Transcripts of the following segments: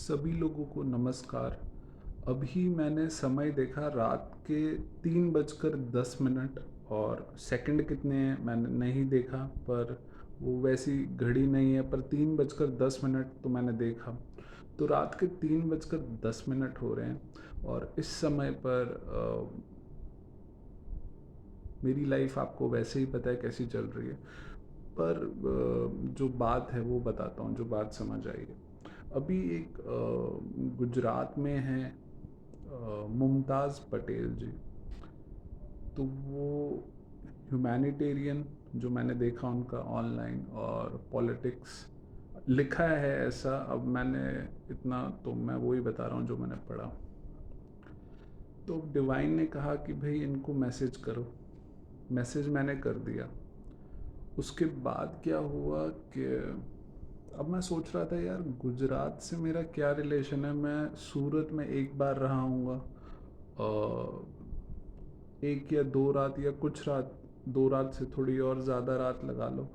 सभी लोगों को नमस्कार। अभी मैंने समय देखा रात के 3:10 और सेकंड कितने हैं मैंने नहीं देखा, पर वो वैसी घड़ी नहीं है, पर 3:10 तो मैंने देखा। तो रात के 3:10 हो रहे हैं और इस समय पर मेरी लाइफ आपको वैसे ही पता है कैसी चल रही है। पर जो बात है वो बताता हूँ, जो बात समझ आई है। अभी एक गुजरात में है मुमताज़ पटेल जी। तो वो ह्यूमैनिटेरियन, जो मैंने देखा उनका ऑनलाइन, और पॉलिटिक्स लिखा है ऐसा। अब मैंने इतना तो मैं वही बता रहा हूँ जो मैंने पढ़ा। तो डिवाइन ने कहा कि भाई इनको मैसेज करो। मैसेज मैंने कर दिया। उसके बाद क्या हुआ कि अब मैं सोच रहा था यार गुजरात से मेरा क्या रिलेशन है। मैं सूरत में एक बार रहा हूँगा, एक या दो रात, या कुछ रात, दो रात से थोड़ी और ज़्यादा रात लगा लो,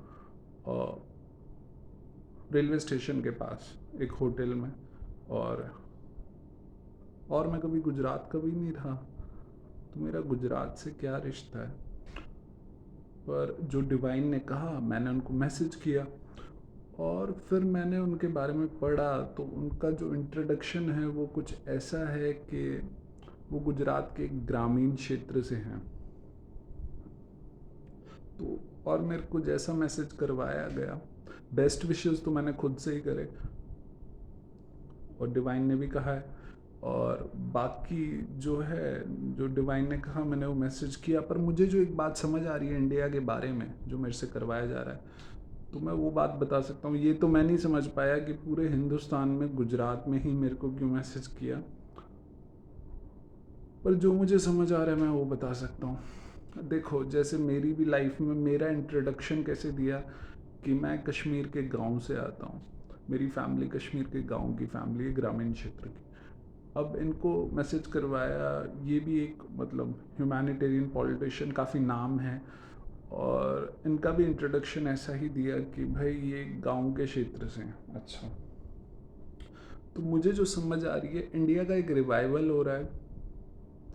रेलवे स्टेशन के पास एक होटल में। और मैं कभी गुजरात कभी नहीं रहा, तो मेरा गुजरात से क्या रिश्ता है। पर जो डिवाइन ने कहा, मैंने उनको मैसेज किया और फिर मैंने उनके बारे में पढ़ा। तो उनका जो इंट्रोडक्शन है वो कुछ ऐसा है कि वो गुजरात के एक ग्रामीण क्षेत्र से हैं। तो और मेरे को जैसा मैसेज करवाया गया, बेस्ट विशेस तो मैंने खुद से ही करे और डिवाइन ने भी कहा है। और बाकी जो है, जो डिवाइन ने कहा मैंने वो मैसेज किया। पर मुझे जो एक बात समझ आ रही है इंडिया के बारे में जो मेरे से करवाया जा रहा है, तो मैं वो बात बता सकता हूँ। ये तो मैं नहीं समझ पाया कि पूरे हिंदुस्तान में गुजरात में ही मेरे को क्यों मैसेज किया, पर जो मुझे समझ आ रहा है मैं वो बता सकता हूँ। देखो, जैसे मेरी भी लाइफ में मेरा इंट्रोडक्शन कैसे दिया कि मैं कश्मीर के गांव से आता हूँ। मेरी फैमिली कश्मीर के गांव की फैमिली है, ग्रामीण क्षेत्र की। अब इनको मैसेज करवाया, ये भी एक मतलब ह्यूमैनिटेरियन पॉलिटिशियन, काफ़ी नाम है। और इनका भी इंट्रोडक्शन ऐसा ही दिया कि भाई ये गांव के क्षेत्र से हैं। अच्छा, तो मुझे जो समझ आ रही है, इंडिया का एक रिवाइवल हो रहा है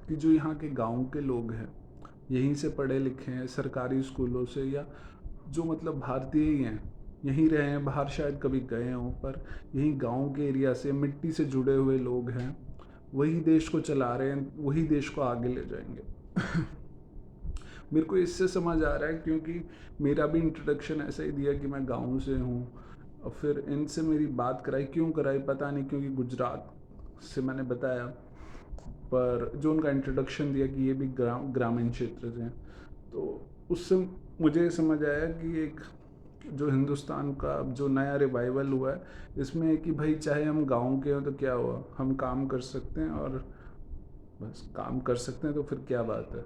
कि जो यहाँ के गांव के लोग हैं, यहीं से पढ़े लिखे हैं सरकारी स्कूलों से, या जो मतलब भारतीय ही हैं, यहीं रहे हैं, बाहर शायद कभी गए हों, पर यहीं गांव के एरिया से मिट्टी से जुड़े हुए लोग हैं। वही देश को चला रहे हैं, वही देश को आगे ले जाएंगे। मेरे को इससे समझ आ रहा है क्योंकि मेरा भी इंट्रोडक्शन ऐसा ही दिया कि मैं गाँव से हूँ। और फिर इनसे मेरी बात कराई, क्यों कराई पता नहीं, क्योंकि गुजरात से मैंने बताया। पर जो उनका इंट्रोडक्शन दिया कि ये भी ग्रामीण क्षेत्र से हैं, तो उससे मुझे समझ आया कि एक जो हिंदुस्तान का अब जो नया रिवाइवल हुआ है, इसमें है कि भाई चाहे हम गाँव के हों तो क्या हुआ, हम काम कर सकते हैं, और बस काम कर सकते हैं तो फिर क्या बात है।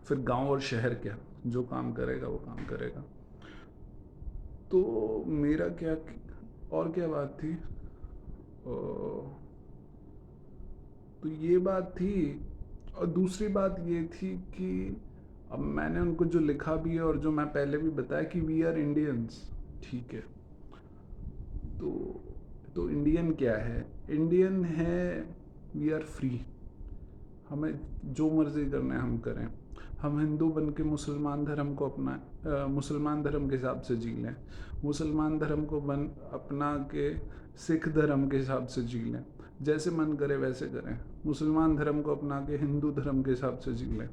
फिर गांव और शहर क्या, जो काम करेगा वो काम करेगा। तो मेरा क्या, और क्या बात थी, तो ये बात थी। और दूसरी बात ये थी कि अब मैंने उनको जो लिखा भी है और जो मैं पहले भी बताया कि वी आर इंडियंस, ठीक है। तो तो इंडियन क्या है, इंडियन है वी आर फ्री। हमें जो मर्जी करना है हम करें। हम हिंदू बन के मुसलमान धर्म को अपना मुसलमान धर्म के हिसाब से जी लें, मुसलमान धर्म को बन अपना के सिख धर्म के हिसाब से जी लें, जैसे मन करे वैसे करें। मुसलमान धर्म को अपना के हिंदू धर्म के हिसाब से जी लें।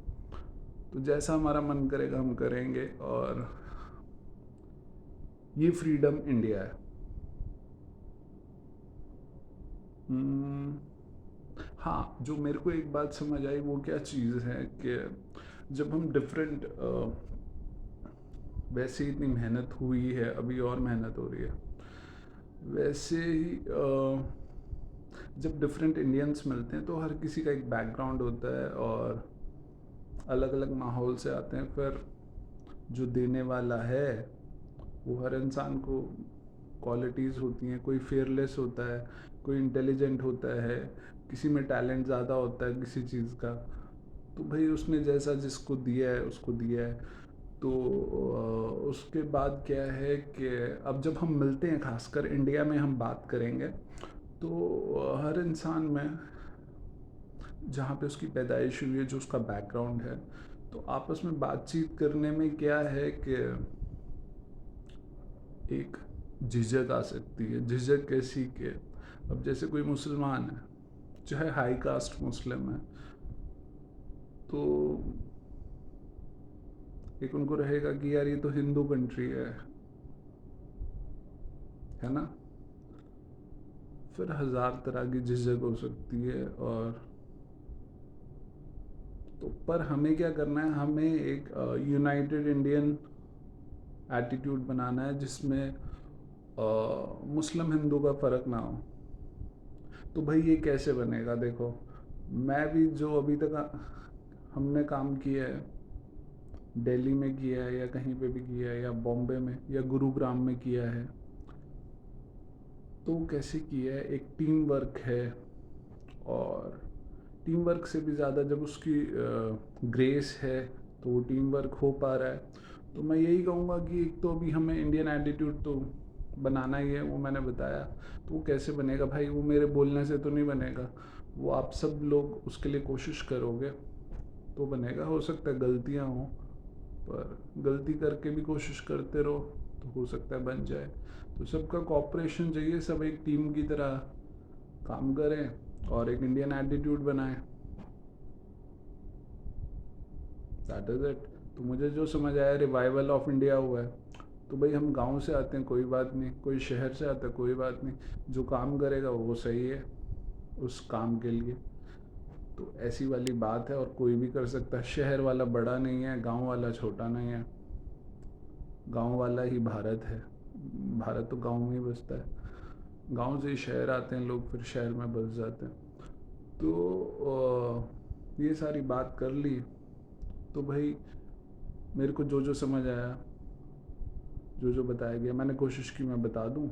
तो जैसा हमारा मन करेगा हम करेंगे, और ये फ्रीडम इंडिया है। हम्म, हाँ, जो मेरे को एक बात समझ आई वो क्या चीज़ है कि जब हम डिफरेंट, वैसे ही इतनी मेहनत हुई है, अभी और मेहनत हो रही है, वैसे ही जब डिफरेंट इंडियंस मिलते हैं तो हर किसी का एक बैकग्राउंड होता है और अलग अलग माहौल से आते हैं। फिर जो देने वाला है वो हर इंसान को क्वालिटीज़ होती हैं। कोई फेयरलेस होता है, कोई इंटेलिजेंट होता है, किसी में टैलेंट ज़्यादा होता है किसी चीज़ का। तो भाई उसने जैसा जिसको दिया है उसको दिया है। तो उसके बाद क्या है कि अब जब हम मिलते हैं, खासकर इंडिया में हम बात करेंगे, तो हर इंसान में जहाँ पे उसकी पैदाइश हुई है, जो उसका बैकग्राउंड है, तो आपस में बातचीत करने में क्या है कि एक झिझक आ सकती है। झिझक कैसी कि अब जैसे कोई मुसलमान है, चाहे हाई कास्ट मुस्लिम है, तो एक उनको रहेगा कि यार ये तो हिंदू कंट्री है ना। फिर हजार तरह की झिझक हो सकती है। और तो पर हमें क्या करना है, हमें एक यूनाइटेड इंडियन एटीट्यूड बनाना है, जिसमें मुस्लिम हिंदू का फ़र्क ना हो। तो भाई ये कैसे बनेगा? देखो, मैं भी जो अभी तक हमने काम किया है, दिल्ली में किया है या कहीं पे भी किया है, या बॉम्बे में या गुरुग्राम में किया है, तो कैसे किया है, एक टीम वर्क है। और टीम वर्क से भी ज़्यादा जब उसकी ग्रेस है, तो वो टीम वर्क हो पा रहा है। तो मैं यही कहूँगा कि एक तो अभी हमें इंडियन एटीट्यूड तो बनाना ही है, वो मैंने बताया। तो वो कैसे बनेगा भाई? वो मेरे बोलने से तो नहीं बनेगा, वो आप सब लोग उसके लिए कोशिश करोगे तो बनेगा। हो सकता है गलतियाँ हों, पर गलती करके भी कोशिश करते रहो तो हो सकता है बन जाए। तो सबका कॉपरेशन चाहिए, सब एक टीम की तरह काम करें और एक इंडियन एटीट्यूड बनाएं। That is it. तो मुझे जो समझ आया, रिवाइवल ऑफ इंडिया हुआ है, तो भाई हम गांव से आते हैं कोई बात नहीं, कोई शहर से आता है कोई बात नहीं, जो काम करेगा वो सही है उस काम के लिए। तो ऐसी वाली बात है, और कोई भी कर सकता है। शहर वाला बड़ा नहीं है, गांव वाला छोटा नहीं है, गांव वाला ही भारत है। भारत तो गांव में ही बसता है। गांव से ही शहर आते हैं लोग, फिर शहर में बस जाते हैं। तो ये सारी बात कर ली। तो भाई मेरे को जो जो समझ आया, जो जो बताया गया, मैंने कोशिश की मैं बता दूं।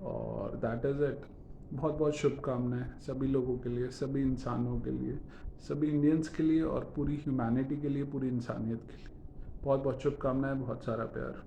और दैट इज़ इट। बहुत बहुत शुभकामनाएं सभी लोगों के लिए, सभी इंसानों के लिए, सभी इंडियंस के लिए, और पूरी ह्यूमैनिटी के लिए, पूरी इंसानियत के लिए। बहुत बहुत शुभकामनाएं, बहुत सारा प्यार।